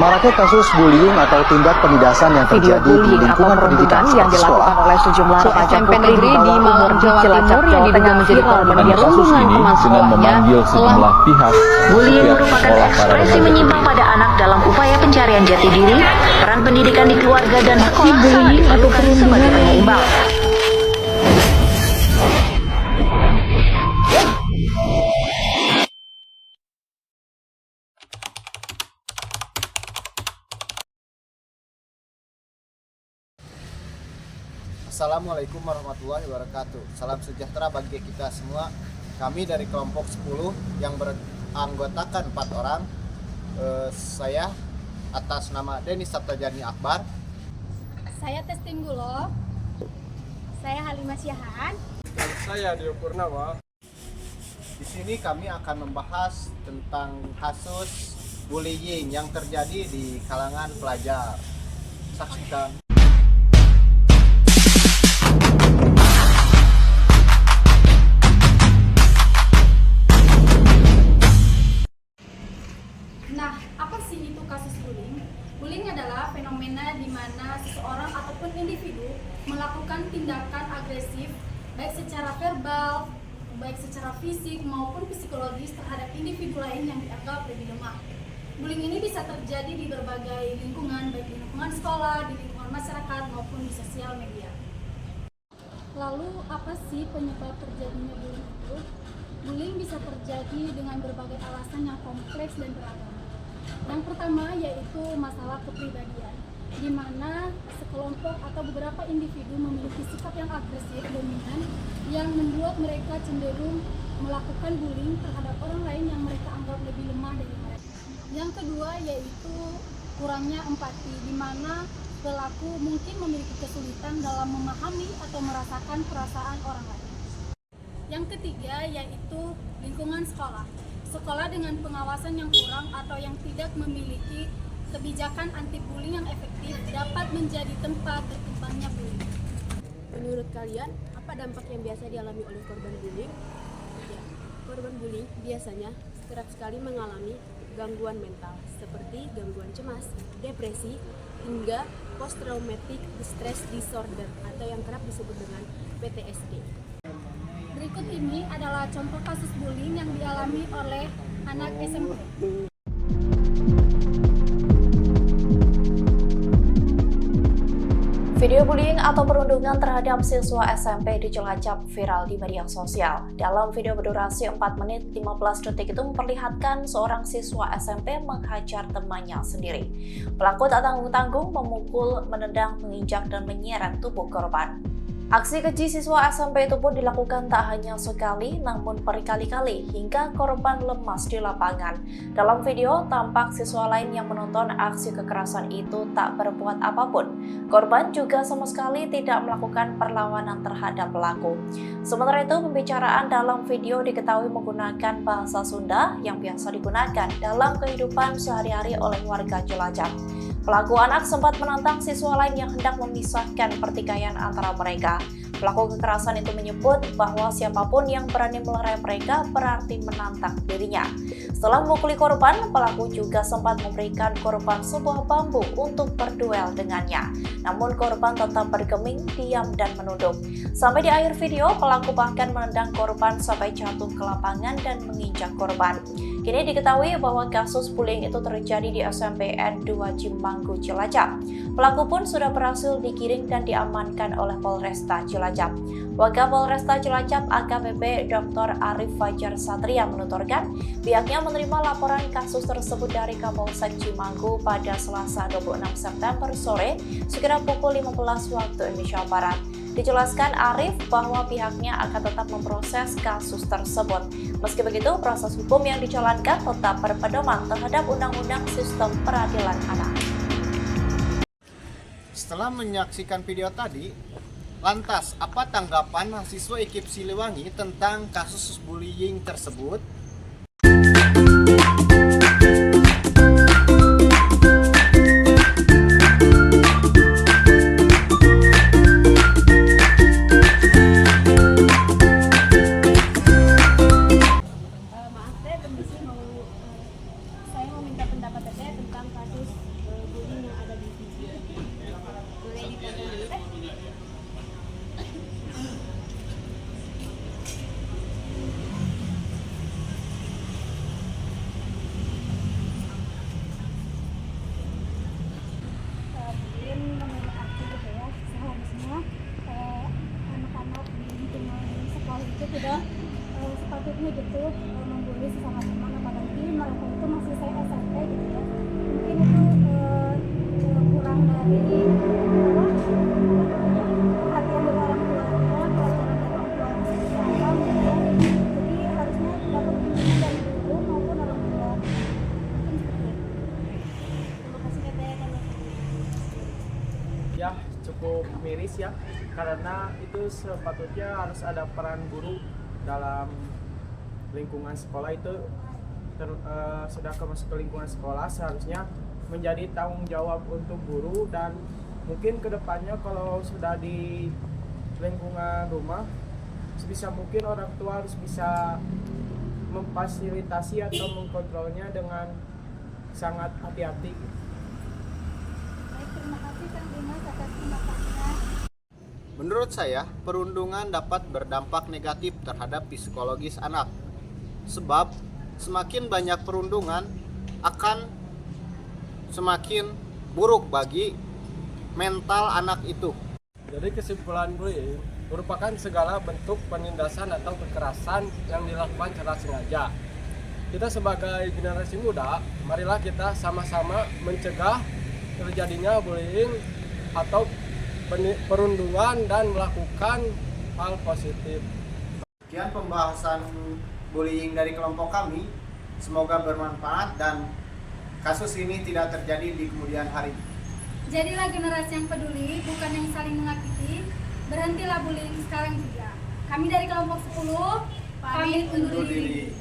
Maraknya kasus bullying atau tindak penindasan yang terjadi di lingkungan pendidikan yang dilakukan oleh sejumlah remaja SMP negeri di Malang, Jawa Timur yang diduga menjadi korban perundungan teman sekolahnya sejumlah pihak. Bullying merupakan ekspresi menyimpang pada anak dalam upaya pencarian jati diri. Peran pendidikan di keluarga dan sekolah sangat diperlukan sebagai penyeimbang. Assalamualaikum warahmatullahi wabarakatuh. Salam sejahtera bagi kita semua. Kami dari kelompok 10 yang beranggotakan 4 orang. Saya atas nama Denis Sabtajani Akbar. Saya Testing Gulo. Saya Halimah Syahan. Dan saya Dio Purnawa. Di sini kami akan membahas tentang kasus bullying yang terjadi di kalangan pelajar. Saksikan. Nah, apa sih itu kasus bullying? Bullying adalah fenomena di mana seseorang ataupun individu melakukan tindakan agresif baik secara verbal, baik secara fisik maupun psikologis terhadap individu lain yang dianggap lebih lemah. Bullying ini bisa terjadi di berbagai lingkungan, baik di lingkungan sekolah, di lingkungan masyarakat maupun di sosial media. Lalu, apa sih penyebab terjadinya bullying itu? Bullying bisa terjadi dengan berbagai alasan yang kompleks dan beragam. Yang pertama yaitu masalah kepribadian, di mana sekelompok atau beberapa individu memiliki sifat yang agresif dominan yang membuat mereka cenderung melakukan bullying terhadap orang lain yang mereka anggap lebih lemah dari mereka. Yang kedua yaitu kurangnya empati, di mana pelaku mungkin memiliki kesulitan dalam memahami atau merasakan perasaan orang lain. Yang ketiga yaitu lingkungan sekolah. Sekolah dengan pengawasan yang kurang atau yang tidak memiliki kebijakan anti bullying yang efektif dapat menjadi tempat berkembangnya bullying. Menurut kalian, apa dampak yang biasa dialami oleh korban bullying? Ya, korban bullying biasanya kerap sekali mengalami gangguan mental seperti gangguan cemas, depresi, hingga post traumatic stress disorder atau yang kerap disebut dengan PTSD. Berikut ini adalah contoh kasus bullying yang dialami oleh anak SMP. Video bullying atau perundungan terhadap siswa SMP di Cilacap viral di media sosial. Dalam video berdurasi 4 menit 15 detik itu memperlihatkan seorang siswa SMP menghajar temannya sendiri. Pelaku tak tanggung-tanggung memukul, menendang, menginjak, dan menyeret tubuh korban. Aksi keji siswa SMP itu pun dilakukan tak hanya sekali, namun berkali-kali hingga korban lemas di lapangan. Dalam video, tampak siswa lain yang menonton aksi kekerasan itu tak berbuat apapun. Korban juga sama sekali tidak melakukan perlawanan terhadap pelaku. Sementara itu, pembicaraan dalam video diketahui menggunakan bahasa Sunda yang biasa digunakan dalam kehidupan sehari-hari oleh warga Cilacap. Pelaku anak sempat menantang siswa lain yang hendak memisahkan pertikaian antara mereka. Pelaku kekerasan itu menyebut bahwa siapapun yang berani melerai mereka berarti menantang dirinya. Setelah memukuli korban, pelaku juga sempat memberikan korban sebuah bambu untuk berduel dengannya. Namun korban tetap bergeming, diam, dan menunduk. Sampai di akhir video, pelaku bahkan menendang korban sampai jatuh ke lapangan dan menginjak korban. Kini diketahui bahwa kasus bullying itu terjadi di SMP N2 Cimanggu, Cilacap. Pelaku pun sudah berhasil digiring dan diamankan oleh Polresta Cilacap. Wakil Polresta Cilacap AKBP Dr. Arif Fajar Satria menuturkan pihaknya menerima laporan kasus tersebut dari Kapolsek Cimanggu pada Selasa 26 September sore sekira pukul 15 waktu Indonesia Barat. Dijelaskan Arif bahwa pihaknya akan tetap memproses kasus tersebut. Meski begitu, proses hukum yang dijalankan tetap berpedoman terhadap Undang-Undang Sistem Peradilan Anak. Setelah menyaksikan video tadi, lantas apa tanggapan mahasiswa IKIP Siliwangi tentang kasus bullying tersebut? Maaf, saya mau minta pendapat tentang kasus boleh gitu membuli sesama teman, apalagi mereka itu masih saya SMP gitu ya. Mungkin itu kurang dari perhatian dari orang tuanya, pelajaran dari orang tuanya seperti apa gitu ya. Jadi harusnya dapat bimbingan dari guru maupun orang tua. Mungkin seperti itu. Terima kasih katanya kalau Ya, cukup miris ya, karena itu sepatutnya harus ada peran guru dalam lingkungan sekolah itu. Sudah masuk ke lingkungan sekolah, seharusnya menjadi tanggung jawab untuk guru, dan mungkin kedepannya kalau sudah di lingkungan rumah, sebisa mungkin orang tua harus bisa memfasilitasi atau mengkontrolnya dengan sangat hati-hati. baik, terima kasih Kang Dimas atas pendapatnya. Menurut saya, perundungan dapat berdampak negatif terhadap psikologis anak. Sebab semakin banyak perundungan akan semakin buruk bagi mental anak itu. Jadi kesimpulan bullying merupakan segala bentuk penindasan atau kekerasan yang dilakukan secara sengaja. Kita sebagai generasi muda, marilah kita sama-sama mencegah terjadinya bullying atau perundungan dan melakukan hal positif. Sekian pembahasan bullying dari kelompok kami. Semoga bermanfaat dan kasus ini tidak terjadi di kemudian hari. Jadilah generasi yang peduli, bukan yang saling menyakiti. Berhentilah bullying sekarang juga. Kami dari kelompok 10 pamit undur diri.